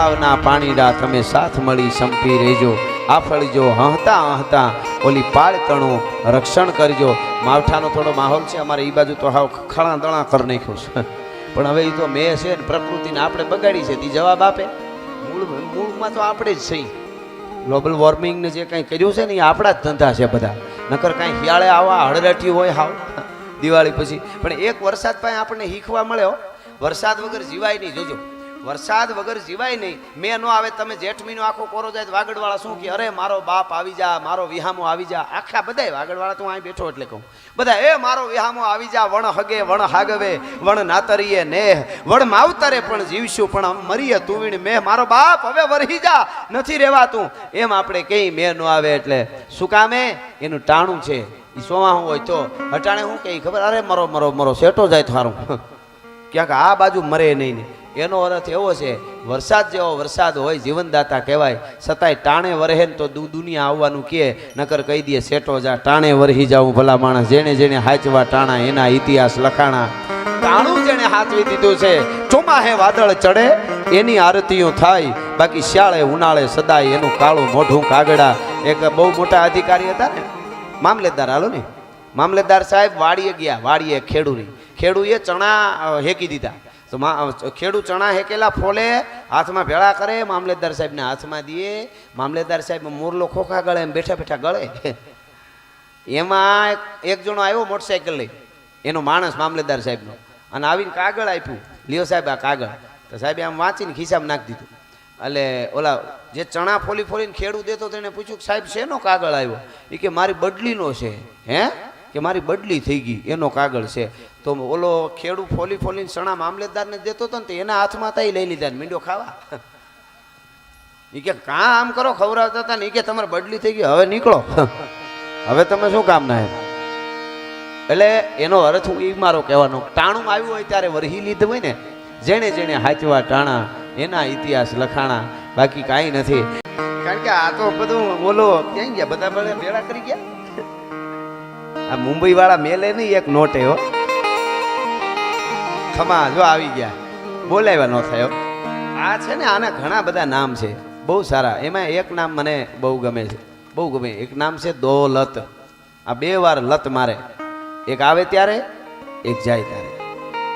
તળાવના પાણીડા તમે સાથ મળી સંપી રહેજો, આફળજો હંતા હંતા ઓલી પાળ તણું રક્ષણ કરજો. માવઠાનો થોડો માહોલ છે અમારે એ બાજુ તો હાવ ખણા દણા કરી નાખ્યું છે, પણ હવે એ તો મેં છે ને પ્રકૃતિને આપણે બગાડી છે તે જવાબ આપે. મૂળમાં તો આપણે જ છીએ. ગ્લોબલ વોર્મિંગને જે કંઈ કર્યું છે ને એ આપણા જ ધંધા છે બધા. નકર કાંઈ શિયાળે આવા હળરાટી હોય હાવ દિવાળી પછી. પણ એક વરસાદ પાસે આપણને શીખવા મળ્યો, વરસાદ વગર જીવાય નહીં. જોજો, વરસાદ વગર જીવાય નહીં. મેં ન આવે તમે જેઠ મહિનો આખો કોરો જાય વાગડવાળા શું કે અરે મારો બાપ આવી જા, મારો વિહામો આવી જા. આખા બધા વાગડવાળા તો અહીં બેઠો એટલે કહું બધા એ મારો વિહામો આવી જા. વણ હગે વણ હાગવે વણ નાતરીએ નેહ વણ માવતરે પણ જીવશું પણ મરીએ તુવીણ મેં. મારો બાપ હવે વરહી જા, નથી રહેવાતું. એમ આપણે કઈ મેં ન આવે એટલે શું કામે એનું ટાણું છે. એ સોમાં હોય તો હટાણે શું કે ખબર, અરે મરો મરો મરો સેટો જાય થારું ક્યાંક આ બાજુ મરે નહીં ને. એનો અર્થ એવો છે વરસાદ જેવો વરસાદ હોય જીવનદાતા કહેવાય, છતાંય ટાણે વરહે ને તો દુનિયા આવવાનું કહે. નકર કહી દે સેટો જા ટાણે વરહી જાઉં ભલા માણસ. જેણે જેણે હાચવા ટાણા એના ઇતિહાસ લખાણા. ટાણું જેણે હાચવી દીધું છે ચોમાહે વાદળ ચડે એની આરતીઓ થાય, બાકી શિયાળે ઉનાળે સદાય એનું કાળું મોઢું કાગડા. એક બહુ મોટા અધિકારી હતા ને મામલેદાર, હાલો ને મામલેદાર સાહેબ વાડીએ ગયા. વાડીએ ખેડૂએ ચણા હેકી દીધા. તો ખેડૂ ચણા હેકેલા ફોલે હાથમાં ભેળા કરે, મામલેદાર સાહેબને હાથમાં દે. મામલેદાર સાહેબ મોરલો ખોખા ગળે એમ બેઠા બેઠા ગળે. એમાં એક જણો આવ્યો મોટરસાઇકલ લઈ, એનો માણસ મામલેદાર સાહેબનો, અને આવીને કાગળ આપ્યું, લ્યો સાહેબ આ કાગળ. તો સાહેબે આમ વાંચીને ખિસ્સામાં નાખી દીધું. એટલે ઓલા જે ચણા ફોલી ફોલીને ખેડૂ દેતો તેને પૂછ્યું સાહેબ શેનો કાગળ આવ્યો? એ કે મારી બદલીનો છે. હે કે મારી બદલી થઈ ગઈ એનો કાગળ છે. તો ઓલો ખેડૂ ફોલી ફોલીને ચણા મામલેદારને દેતો હતો ને તો એના હાથમાં હતા લઈ લીધા ને મીંડો ખાવા. એ કે કાં આમ કરો ખવડાવતા હતા ને, એ કે તમારે બદલી થઈ ગઈ હવે નીકળો, હવે તમે શું કામ ના. એટલે એનો અર્થ હું એ મારો કહેવાનો, ટાણું આવ્યું હોય ત્યારે વરહી લીધું હોય ને, જેણે જેણે હાચવા ટાણા એના ઇતિહાસ લખાણા, બાકી કાંઈ નથી. કારણ કે આ તો બધું બોલો ક્યાં ગયા બધા ભેળા કરી ગયા. આ મુંબઈ વાળા મેલે નહીં એક નોટે હો ખમા જો આવી ગયા, બોલાવ્યા ન થયો. આ છે ને આના ઘણા બધા નામ છે બહુ સારા. એમાં એક નામ મને બહુ ગમે છે, બહુ ગમે. એક નામ છે દોલત. આ 2 વાર લત મારે, એક આવે ત્યારે એક જાય ત્યારે.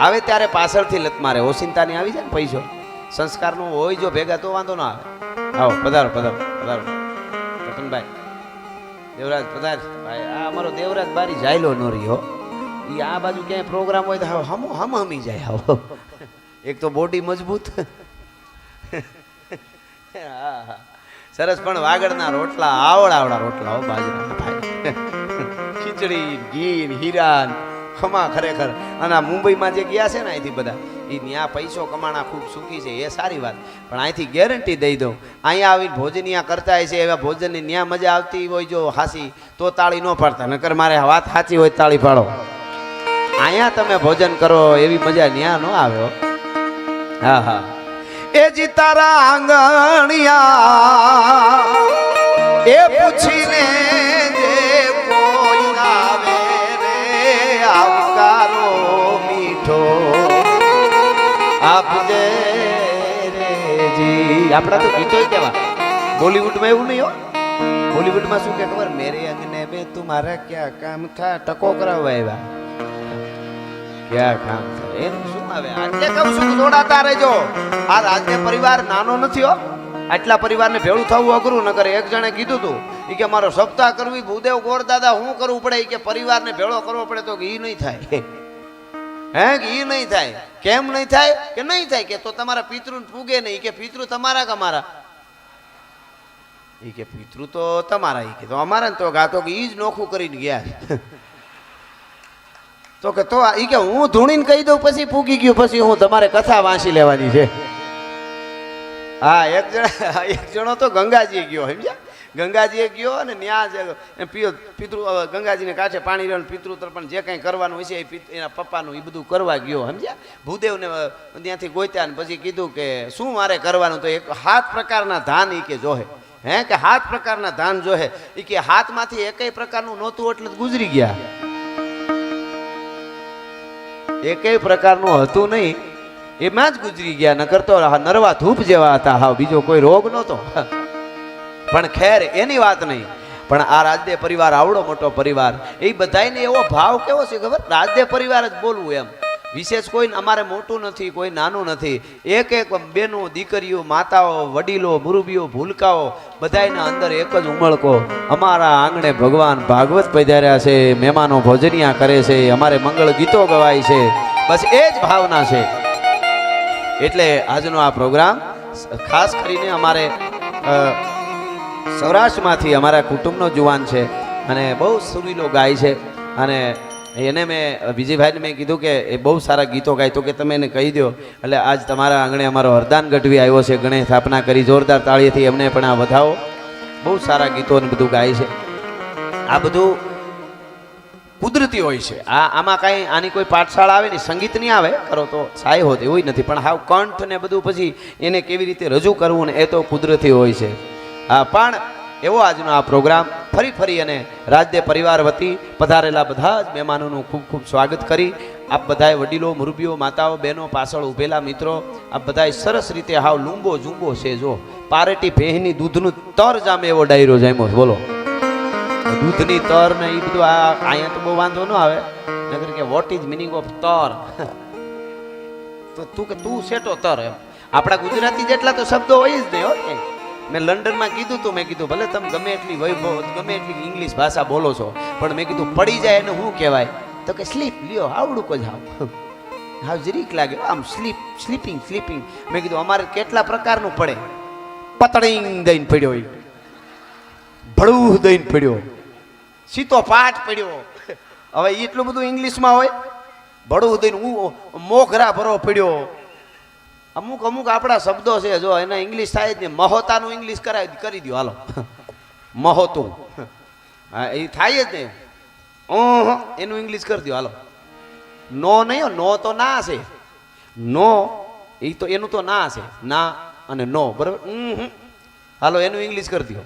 આવે ત્યારે પાછળથી લત મારે, ઓસિંતાની આવી જાય ને પૈસો સંસ્કારનું હોય જો ભેગા તો વાંધો ના આવે. આવો પધારો પધારો પધારો રતનભાઈ, દેવરાજ પધાર ભાઈ. આ અમારો દેવરાજ બારી જાયલો ન રહ્યો. એ આ બાજુ ક્યાંય પ્રોગ્રામ હોય તો હમી જાય. આવો એક તો બોડી મજબૂત. હા સરસ. પણ વાગડના રોટલા આવડા રોટલા હો, બાજરાના ભાઈ. ખીચડી ઘી હીરા ખમા ખરેખર. અને આ મુંબઈમાં જે ગયા છે ને અહીંથી બધા, એ ત્યાં પૈસો કમાણા ખૂબ સુખી છે એ સારી વાત. પણ અહીંથી ગેરંટી દઈ દઉં, અહીંયા આવીને ભોજન અહીંયા કરતા હોય છે એવા ભોજનની ત્યાં મજા આવતી હોય જો હાસી તો તાળી ન પાડતા. નકર મારે વાત સાચી હોય તાળી પાડો. અહીંયા તમે ભોજન કરો એવી મજા ત્યાં ન આવે. હા હા એ જી તારા આંગણિયા એ પૂછીને જે કોઈ આવે રે આવકારો મીઠો આપજે રે જી. આપણા તો ગીતો કેવા, બોલીવુડમાં એવું નહીં હો. બોલીવુડમાં શું કે ખબર, મેરે અંગને બે તુમારા ક્યાં કામ થા, ટકો કરાવવા આવ્યા ક્યાં કામ થા. એનું શું આવે? એટલે કહું છું જોડાતા રહેજો. આ રાજ્ય પરિવાર નાનો નથી હો. આટલા પરિવારને ભેળું થવું અઘરું. ન કરે એક જણે કીધું તું, એ કે મારો સપ્તાહ કરવી ભૂદેવ ગોર દાદા હું કરવું પડે? એ કે પરિવારને ભેળો કરવો પડે તો એ નહીં થાય. હે કે એ નહીં થાય? કેમ નહીં થાય? કે નહીં થાય કે તો તમારા પિતૃ પૂગે નહીં. કે પિતૃ તમારા કે અમારા? એ કે પિતૃ તો તમારા. એ કે તો અમારા ને તો ગાતો કે એ જ નોખું કરીને ગયા. તો કે તો એ કે હું ધૂણીને કહી દઉં પછી પૂગી ગયું, પછી હું તમારે કથા વાંચી લેવાની છે. હા એક જણો તો ગંગાજી ગયો, સમજ્યા? ગંગાજીએ ગયો અને ત્યાં પિતૃ ગંગાજીને કાંઠે પાણી રહ્યો, પિતૃ તર્પણ જે કંઈ કરવાનું હોય છે એના પપ્પાનું એ બધું કરવા ગયો, સમજ્યા? ભૂદેવને ત્યાંથી ગોત્યા ને પછી કીધું કે શું મારે કરવાનું? તો એક 7 પ્રકારના ધાન એ કે જોહે. હે કે 7 પ્રકારના ધાન જોહે. એ કે 7માંથી એકેય પ્રકારનું નહોતું એટલે ગુજરી ગયા. એકેય પ્રકારનું હતું નહીં એમાં જ ગુજરી ગયા. નકર તો નરવા ધૂપ જેવા હતા, હા, બીજો કોઈ રોગ નહોતો. પણ ખેર એની વાત નહીં. પણ આ રાજદે પરિવાર આવડો મોટો પરિવાર, એ બધાને એવો ભાવ કેવો છે ખબર? રાજદે પરિવાર જ બોલવું એમ. વિશેષ કોઈ અમારે મોટું નથી, કોઈ નાનું નથી. એક એક બેનો, દીકરીઓ, માતાઓ, વડીલો, મુરબીઓ, ભૂલકાઓ, બધાયના અંદર એક જ ઉમળકો. અમારા આંગણે ભગવાન ભાગવત પધાર્યા છે, મહેમાનો ભોજનિયા કરે છે, અમારે મંગળ ગીતો ગવાય છે. બસ એ જ ભાવના છે. એટલે આજનો આ પ્રોગ્રામ ખાસ કરીને અમારે સૌરાષ્ટ્રમાંથી અમારા કુટુંબનો જુવાન છે અને બહુ સુરીલો ગાય છે. અને એને મેં વિજયભાઈને મેં કીધું કે એ બહુ સારા ગીતો ગાય, તો કે તમે એને કહી દો. એટલે આજ તમારા આંગણે અમારો હરદાન ગઢવી આવ્યો છે, ગણેશ સ્થાપના કરી, જોરદાર તાળીથી એમને પણ આ વધાવો. બહુ સારા ગીતો ને બધું ગાય છે. આ બધું કુદરતી હોય છે. આમાં કાંઈ આની કોઈ પાઠશાળા આવે ને સંગીત નહીં આવે કરો તો સાય હોત એવું જ નથી. પણ હાવ કંઠ ને બધું પછી એને કેવી રીતે રજૂ કરવું ને એ તો કુદરતી હોય છે. હા, પણ એવો આજનો આ પ્રોગ્રામ ફરી અને રાજદે પરિવાર વતી પધારેલા બધા જ મહેમાનોનું ખૂબ ખૂબ સ્વાગત કરી. આપ બધાએ વડીલો, મુરબીઓ, માતાઓ, બહેનો, પાછળ ઊભેલા મિત્રો, આપ બધાએ સરસ રીતે હાવ લૂંબો ઝૂંબો છે. જો પારેટી ભેહની દૂધનું તર જામે એવો ડાયરો જામ્યો. બોલો, દૂધની તર ને એ બધું અહીંયા તો બહુ વાંધો ન આવે. નગર કે વોટ ઇઝ મિનિંગ ઓફ તર, તો તું સેટો તર એમ. આપણા ગુજરાતી જેટલા તો શબ્દો હોય જ નહીં. ઓકે, મેં લંડનમાં કીધું તું, મેં કીધું ભલે તમે ગમે એટલી વૈભવ, ગમે એટલી ઇંગ્લિશ ભાષા બોલો છો, પણ મેં કીધું પડી જાય એને શું કહેવાય? તો કે સ્લીપ લ્યો. આવડું કોઈ હાવ જરીક લાગે આમ સ્લીપિંગ. મેં કીધું અમારે કેટલા પ્રકારનું પડે? પતળીંગ દઈને પડ્યો, ભળું દઈને પડ્યો, સીતો પાઠ પડ્યો. હવે એટલું બધું ઇંગ્લિશમાં હોય. ભળું દઈને મોઘરા ભરો પડ્યો. અમુક આપણા શબ્દો છે, જો એના ઇંગ્લિશ થાય જ ને. મહોતાનું ઇંગ્લિશ કરી દો હાલો. મહોતું, હા, એ થાય જ ને. એનું ઇંગ્લિશ કરી દો હાલો. નો નહીં, નો તો ના છે. નો એ તો એનું તો ના છે, ના અને નો, બરાબર. હાલો, એનું ઇંગ્લિશ કરી દો.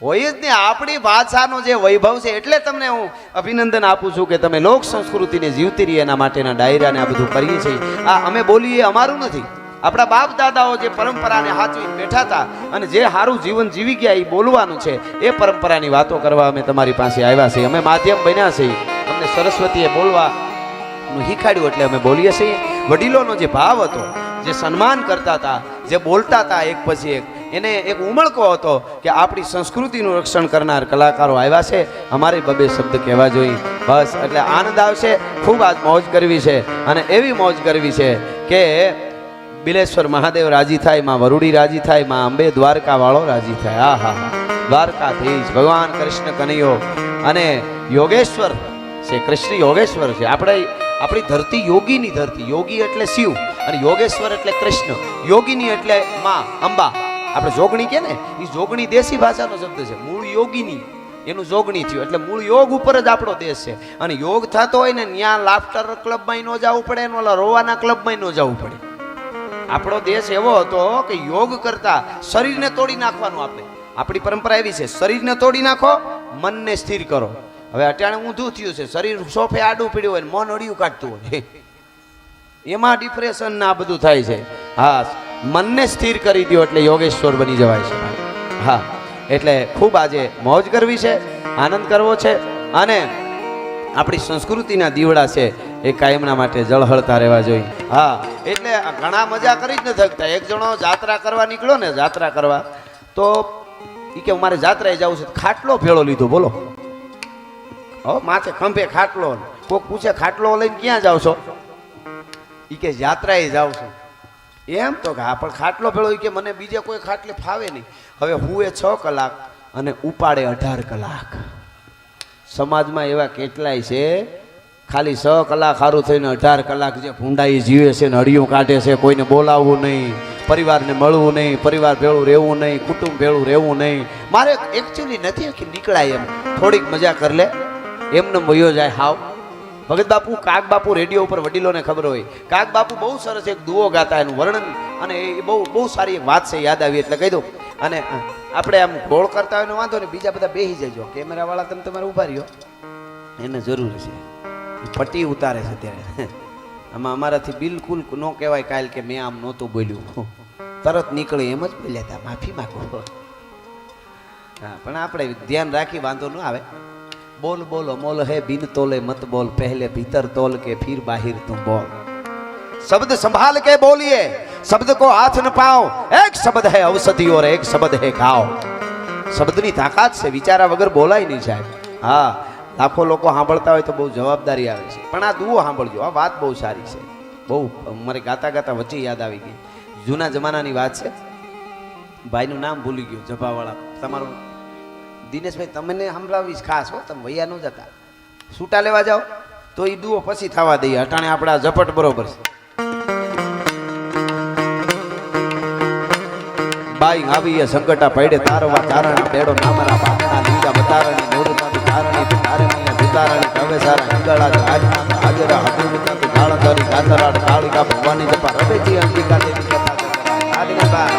હોય જ ને. આપણી ભાષાનો જે વૈભવ છે, એટલે તમને હું અભિનંદન આપું છું કે તમે લોક સંસ્કૃતિને જીવતી રહી એના માટેના ડાયરાને આ બધું કરીએ છીએ. આ અમે બોલીએ અમારું નથી. આપણા બાપ દાદાઓ જે પરંપરાને હાચવીને બેઠા હતા અને જે સારું જીવન જીવી ગયા એ બોલવાનું છે. એ પરંપરાની વાતો કરવા અમે તમારી પાસે આવ્યા છીએ. અમે માધ્યમ બન્યા છીએ. અમને સરસ્વતીએ બોલવાનું શીખાડ્યું એટલે અમે બોલીએ છીએ. વડીલોનો જે ભાવ હતો, જે સન્માન કરતા હતા, જે બોલતા હતા એક પછી એક, એને એક ઉમળકો હતો કે આપણી સંસ્કૃતિનું રક્ષણ કરનાર કલાકારો આવ્યા છે. અમારે બબે શબ્દ કહેવા જોઈએ. બસ એટલે આનંદ આવશે. ખૂબ આજ મોજ કરવી છે અને એવી મોજ કરવી છે કે બિલેશ્વર મહાદેવ રાજી થાય, માં વરુડી રાજી થાય, માં અંબે દ્વારકા વાળો રાજી થાય. હા, દ્વારકાધીશ ભગવાન કૃષ્ણ કનૈયો અને યોગેશ્વર છે. કૃષ્ણ યોગેશ્વર છે. આપણી ધરતી યોગીની ધરતી. યોગી એટલે શિવ અને યોગેશ્વર એટલે કૃષ્ણ. યોગીની એટલે માં અંબા. આપણે જોગણી કે ને, એ જોગણી દેશી ભાષાનો શબ્દ છે. મૂળ યોગીની, એનું જોગણી થયું એટલે મૂળ યોગ ઉપર જ આપણો દેશ છે. અને યોગ થતો હોય ને ત્યાં લાફ્ટર ક્લબમાં ન જવું પડે, ઓલા રોવાના ક્લબમાં ન જવું પડે. આપણો દેશ એવો હતો કે યોગ કરતા શરીરને તોડી નાખવાનું. આપણી પરંપરા એવી છે, શરીરને તોડી નાખો, મનને સ્થિર કરો. હવે અટાણે ઊંધું થયું છે. શરીર સોફે આડું પીડ્યું હોય ને મન અડિયું કાઢતું હોય, એમાં ડિપ્રેશન ના બધું થાય છે. હા, મનને સ્થિર કરી દો એટલે યોગેશ્વર બની જવાય છે. હા, એટલે ખૂબ આજે મોજ કરવી છે, આનંદ કરવો છે અને આપણી સંસ્કૃતિના દીવડા છે એ કાયમના માટે જળહળતા રહેવા જોઈએ. હા, એટલે ઘણા મજા કરી જ ન શકતા. એક જણો જાત્રા કરવા નીકળ્યો ને, જાત્રા કરવા, તો એ કે મારે જાત્રાએ જવું છે. ખાટલો ભેળો લીધો. બોલો, માથે ખંભે ખાટલો. કોક પૂછે ખાટલો લઈને ક્યાં જાવ છો? એ કે યાત્રાએ જાઉં છું. એમ તો કે હા, પણ ખાટલો ભેળો. કે મને બીજે કોઈ ખાટલે ફાવે નહીં. હવે હું એ 6 કલાક અને ઉપાડે 18 કલાક. સમાજમાં એવા કેટલાય છે, ખાલી 6 કલાક સારું થઈને 18 કલાક જે ભૂંડાઈ જીવે છે ને હડિયું કાઢે છે. કોઈને બોલાવવું નહીં, પરિવારને મળવું નહીં, પરિવાર ભેળું રહેવું નહીં, કુટુંબ ભેળું રહેવું નહીં. મારે એકચ્યુઅલી નથી કે નીકળાય એમ, થોડીક મજા કરી લે, એમને વયો જાય. હાવ ભગત બાપુ, કાગ બાપુ રેડિયો ઉપર વડીલોને ખબર હોય. કાગ બાપુ બહુ સરસ એક દુઓ ગાતા, એનું વર્ણન, અને એ બહુ સારી એક વાત છે, યાદ આવી એટલે કહી દઉં. અને આપણે આમ ગોળ કરતા હોય વાંધો ને, બીજા બધા બેસી જજો. કેમેરાવાળા તમે તમારે ઊભા રહ્યો, એને જરૂર છે. પટ્ટી ઉતારે છે ત્યારે. આમાં અમારાથી બિલકુલ ન કહેવાય કાલ કે મેં આમ નહોતું બોલ્યું, તરત નીકળી એમ જ બોલ્યા હતા, માફી માંગો. હા, પણ આપણે ધ્યાન રાખી વાંધો ન આવે. બોલ બોલ અમોલ હે બિન તોલે મત બોલ, પહેલે ભીતર તોલ કે ફિર બાહિર તું બોલ. शब्द संभाल के बोलिए, शब्द को हाथ न पाओ. एक शब्द है औषधि और एक शब्द है घाव. શબ્દની તાકાત છે, વિચારા વગર બોલાય નહીં સાહેબ. હા, લાખો લોકો સાંભળતા હોય તો બહુ જવાબદારી આવે છે, પણ આ દુઓ સાંભળજો, આ વાત બહુ સારી છે. બહુ મારે ગાતા ગાતા વચ્ચે યાદ આવી ગઈ, જૂના જમાનાની વાત છે. ભાઈનું નામ ભૂલી ગયું, જભાવાળા. તમારું દિનેશભાઈ, તમને સંભળાવીશ ખાસ હો, તમે વૈયા ન જતા. છૂટા લેવા જાઓ તો એ દુઓ પછી થવા દઈએ, અટાણે આપણા ઝપટ બરોબર છે. બાઈ આવી સંકટા પડે તારવા ચારણા બેડો નામરા બાપના લીંગા બતારણી નોરતાની તારણી તારણી ભૂતારણી કવે સારા હિંગળા રાજમાતા હાજરા હદુરતાની કાળધરી ગાતરાડ કાળિકા ભવાની જપા રવેજી અંબિકા દેવી કથા કરાય. આદિના બા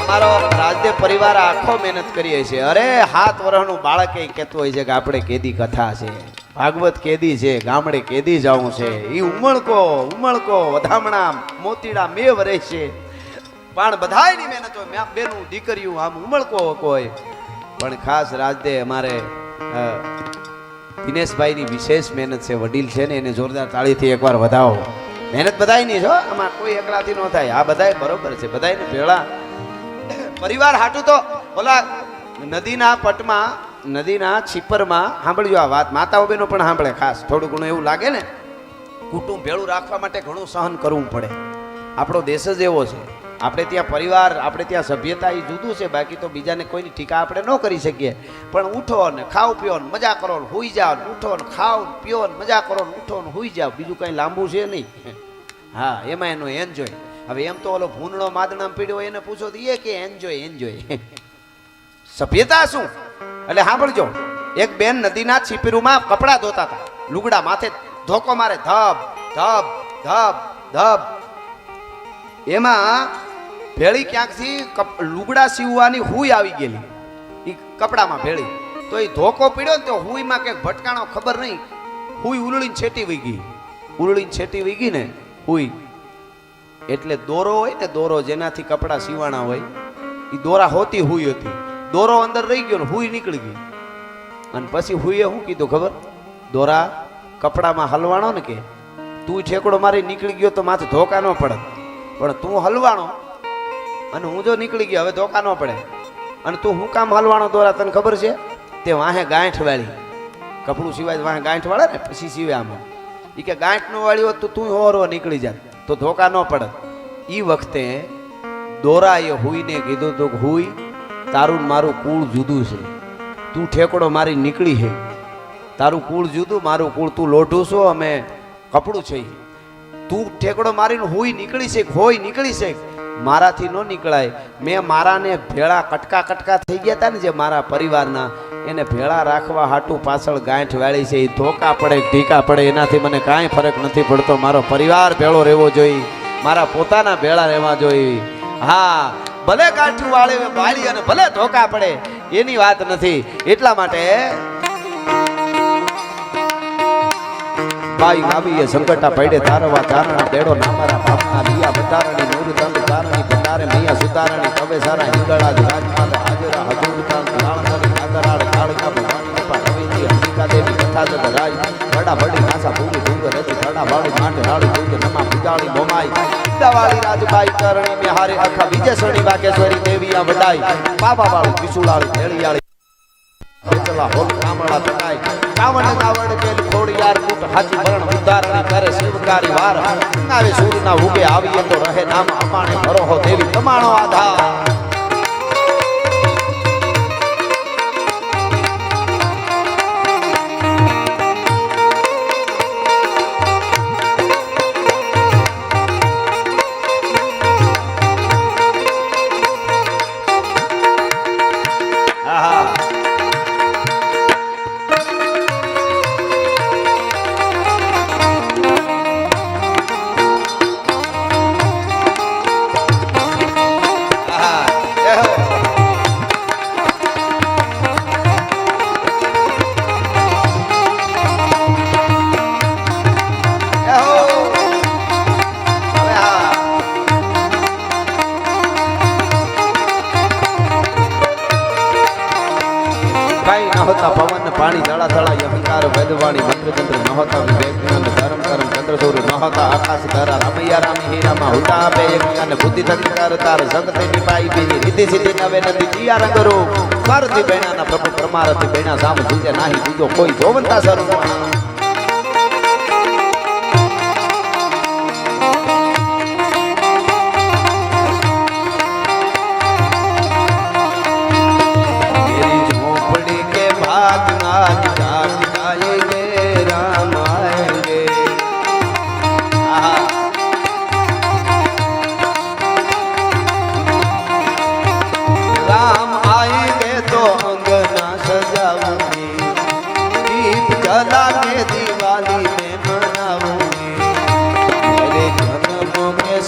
અમારો રાજદેવ પરિવાર આખો મહેનત કરીએ છીએ. અરે 7 વર્ષનું બાળક એ કહેતું હોય છે કે આપણે કેદી કથા છે, ભાગવત કેદી છે, ગામડે કેદી જવું છે. એ ઉમળકો વધામણા મોતીડા મેં વરે છે, પણ બધાયની મહેનત હોય. બેનું દીકરીઓ આમ ઉમળકો હોય. પણ ખાસ રાજદે અમારે દિનેશભાઈની વિશેષ મહેનત છે, વડીલ છે ને, એને જોરદાર તાળીથી એકવાર વધાવો. મહેનત બધાયની છે, આમાં કોઈ એકલાથી ન થાય. આ બધાય બરોબર છે, બધાયને ભેળા પરિવાર હાટું તો ઓલા નદીના પટમાં, નદીના છીપરમાં સાંભળજો આ વાત. માતાઓ બહેનો પણ સાંભળે. ખાસ થોડું ઘણું એવું લાગે ને, કુટુંબ ભેળું રાખવા માટે ઘણું સહન કરવું પડે. આપણો દેશ જ એવો છે. આપણે ત્યાં પરિવાર, આપણે ત્યાં સભ્યતા એ જુદું છે. બાકી તો બીજાને કોઈની ટીકા આપણે ન કરી શકીએ. પણ ઉઠો ને ખાઓ પીઓ ને મજા કરો ને હુઈ જાઓ, ઉઠો ને ખાઓ પીઓ ને મજા કરો ને ઉઠો ને હુઈ જાઓ. બીજું કંઈ લાંબુ છે નહીં. હા, એમાં એનો એન્જોય. હવે એમ તો ઓલો ભૂંડળો માદણામાં પીડ્યો એને પૂછો તો એ કે એન્જોય. સભ્યતા શું? એટલે સાંભળજો, એક બેન નદીના છીપીરુમાં કપડાં ધોતા હતા. લુગડા માથે ધોકો મારે, ધબ ધબ ધબ ધબ. એમાં ભેળી ક્યાંકથી લુગડા સીવવાની હુઈ આવી ગયેલી, એ કપડામાં ભેળી. તો એ ધોકો પીડ્યો ને તો હુઈમાં કંઈક ભટકાણો ખબર નહીં, હુઈ ઉલળીને છેટી વઈ ગઈ ને હુઈ. એટલે દોરો હોય ને, દોરો જેનાથી કપડાં સીવાણા હોય, એ દોરા હોતી હુઈ હતી. દોરો અંદર રહી ગયો ને હુઈ નીકળી ગઈ. અને પછી હુઈએ શું કીધું ખબર? દોરા કપડામાં હલવાણો ને, કે તું ઠેકડો મારી નીકળી ગયો તો માથે ધોકા ન પડે, પણ તું હલવાણો અને હું જો નીકળી ગયો હવે ધોકા ન પડે. અને તું હું કામ હલવાણો દોરા તને ખબર છે? તે વાહે ગાંઠ વાળી, કપડું સિવાય વાહે ગાંઠ વાળે ને પછી સીવે આમાં. એ કે ગાંઠ ન વાળી હોત તો તું હોરો નીકળી જાત તો ધોકા ન પડે. એ વખતે દોરાએ હુઈને કીધું તું કે હુઈ, તારું મારું કુળ જુદું છે. તું ઠેકડો મારી નીકળી છે, તારું કુળ જુદું, મારું કુળ. તું લોઢું છો, અમે કપડું છે. તું ઠેકડો મારીને હુઈ નીકળી છે, હોય નીકળી છે, મારાથી ન નીકળાય. મેં મારાને ભેળા કટકા થઈ ગયા હતા ને, જે મારા પરિવારના, એને ભેળા રાખવા હાટું પાછળ ગાંઠ વાળી છે. એ ધોકા પડે ઢીકા પડે એનાથી મને કાંઈ ફરક નથી પડતો. મારો પરિવાર ભેળો રહેવો જોઈએ, મારા પોતાના ભેળા રહેવા જોઈએ. હા, ભલે ગાંઠું વાળી અને ભલે ધોકા પડે, એની વાત નથી. એટલા માટે બાઈ આવી સંકટા પડે તારવા ચારણા બેડો નામારા બાપના દિયા બતારણી નૂરતંદ ચારણી બતારે મૈયા સુતારણી કવે સારા હિંગળા રાજમાતા હાજરા હજુરતા કાળધરી કાતરાડ કાળિકા ભવાની કપા રવેજી અંબિકા દેવી કથા જગ રાજ બડા બડી નાસા પૂરી ડુંગર રચી ધડા વાળી માટે રાડી ડુંગર નમા પૂજાળી મોમાઈ દવાળી રાજબાઈ કરણી મેહારે આખા વિજયસણી વાકેશ્વરી દેવી આ વડાઈ બાબા વાળી વિશુલાળી ભેળિયાળી ચલા હોલ કામળા તકાઈ કાવણ કાવડ કેલ ખોડિયાર કૂટ હાજી બરણ ઉદારણી કરે શિવકારી વાર આવે સૂરના ઉગે આવીએ તો રહે નામ અપાણે ભરોહો દેવી તમાણો આધાર. होता पवन पानी जड़ा थड़ा अहंकार वेदवाणी मंत्र तंत्र न होता विवेक ज्ञान धर्म कर्म चंद्र सूर्य न होता आकाश धरा रामैया राम ही रामा होता आपे यज्ञान बुद्धि तत्कार तार जगते निपाई बीनी रिद्धि सिद्धि नवे नदी जिया रंग रूप करती बेणा ना प्रभु परमारथी बेणा साम दूजे नाही दूजो कोई जोवंता स्वरूप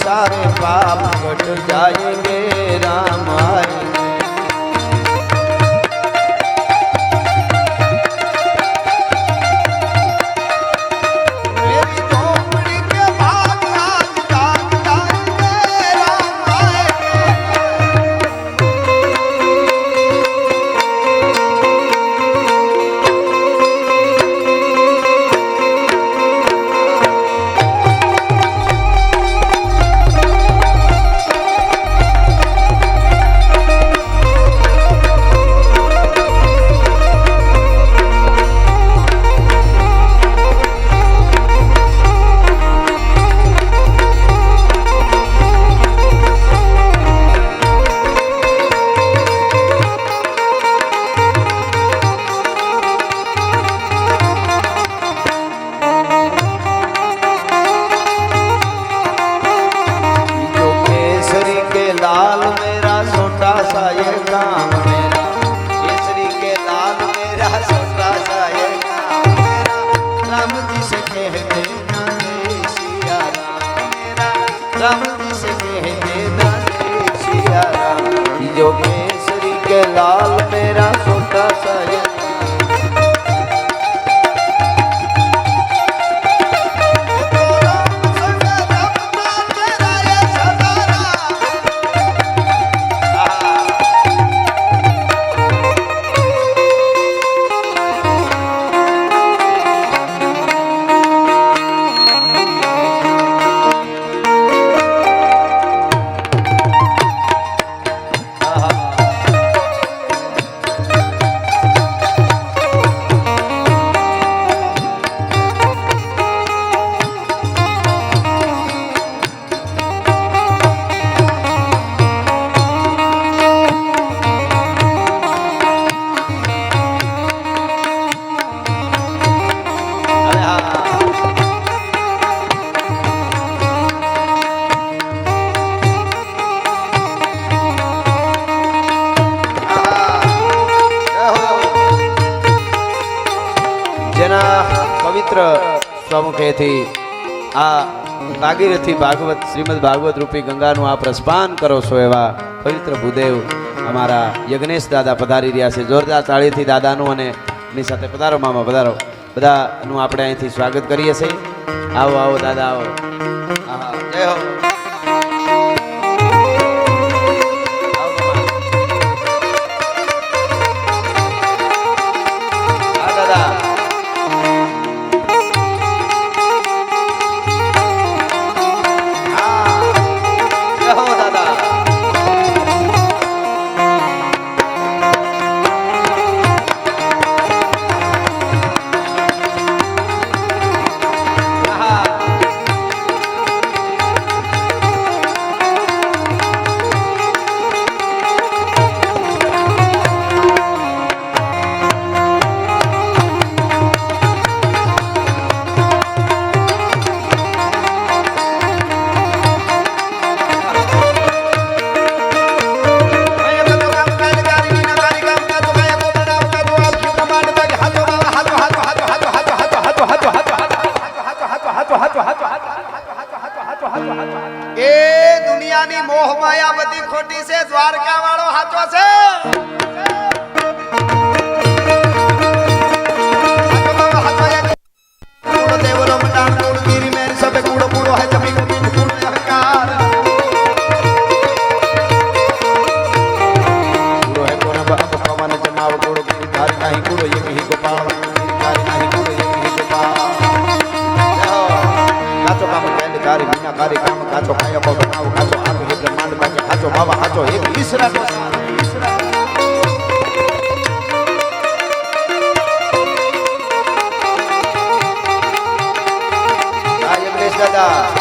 सारे पाप कट जाएंगे राम आएंगे मेरी झोपड़ी के भाग आज जाग जाएंगे राम आएंगे लाल मेरा छोटा सा ये काम मेरा केसरी के लाल मेरा छोटा सा ये काम मेरा राम जी से कह देना रे सिया राम मेरा राम जी से कह देना रे सिया राम जो केसरी के लाल मेरा छोटा सा ये પવિત્ર સ્વમુખેથી આ ભાગીરથી ભાગવત શ્રીમદ ભાગવત રૂપી ગંગાનું આપ રસપાન કરો છો એવા પવિત્ર ભૂદેવ અમારા યજ્ઞેશ દાદા પધારી રહ્યા છે. જોરદાર તાળીથી દાદાનું અને એની સાથે પધારો મામા પધારો બધાનું આપણે અહીંથી સ્વાગત કરીએ છીએ. આવો આવો દાદા આવો. હા જય હો. દુનિયાની મોહ માયા બધી ખોટી છે, દ્વારકા વાળો સાચો છે. દેવરો મંડાણ કૂડ ગીરી મેર સબે કૂડો કૂડો હે જમી કૂડ કૂડ અહંકાર કૂડો હે કોને બાપ પવન જમાવ કૂડો ગીરી ધાર નહીં કૂડો ઈસરા કો સાથ ઈસરા આ યમલેશ દાદા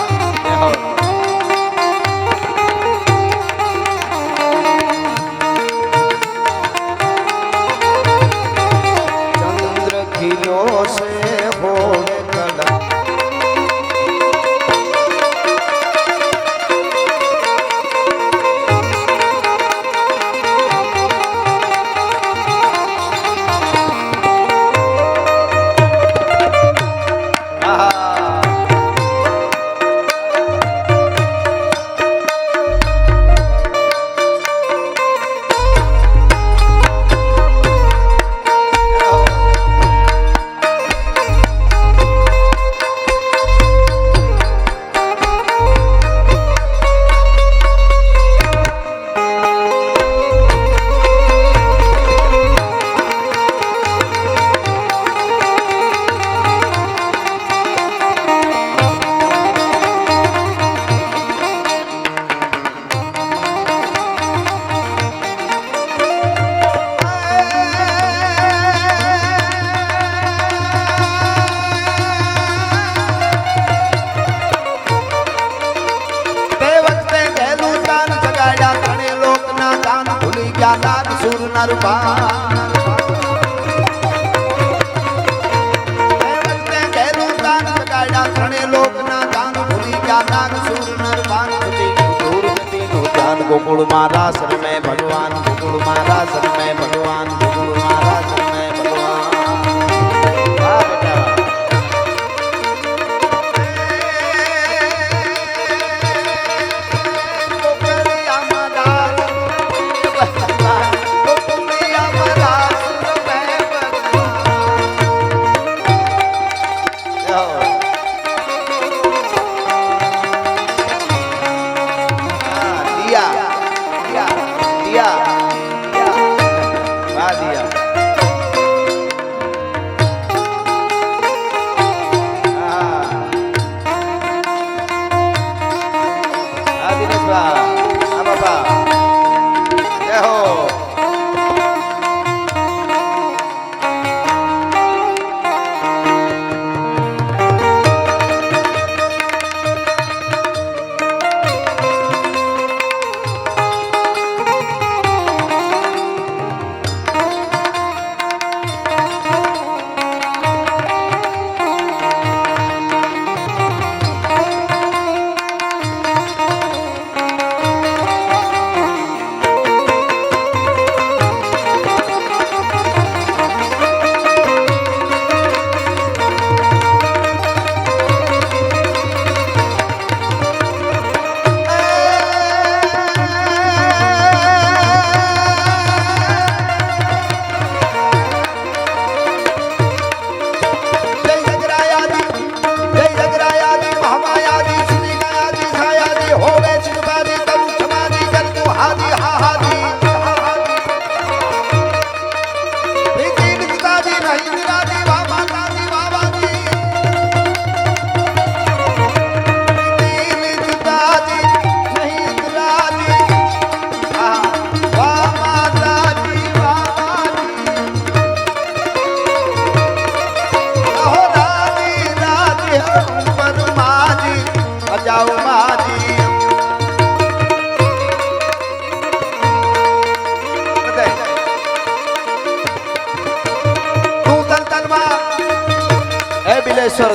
गोकुल महाराज में भगवान गोकुल महाराज में भगवान गोकुल महाराज में भगवान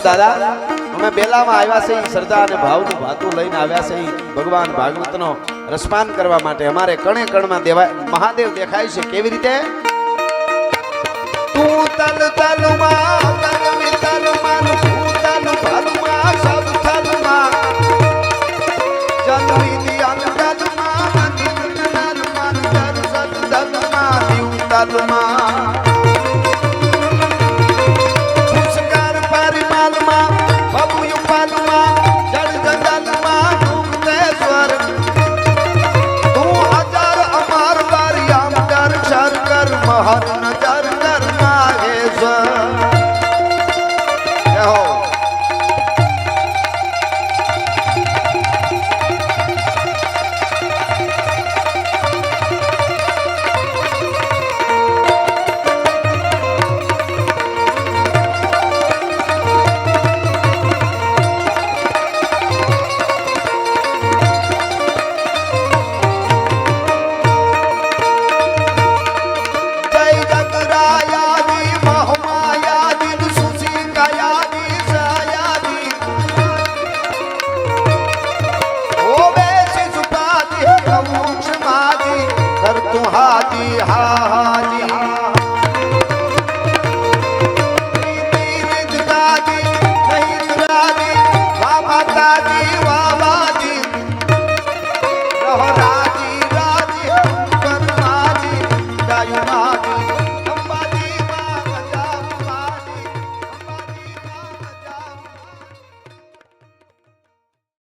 દાદા અમે બેલામાં આવ્યા છે શ્રદ્ધા અને ભાવનું ભાતું લઈને આવ્યા છે ભગવાન ભાગવતનો રસપાન કરવા માટે અમારે કણે કણમાં મહાદેવ દેખાય છે કેવી રીતે તું તલ તલમાં તલમી તલમાં તું તલ તલમાં સબ તલમાં જન્મી દી અંતલમાં તલમાં તલમાં દીવ તલમાં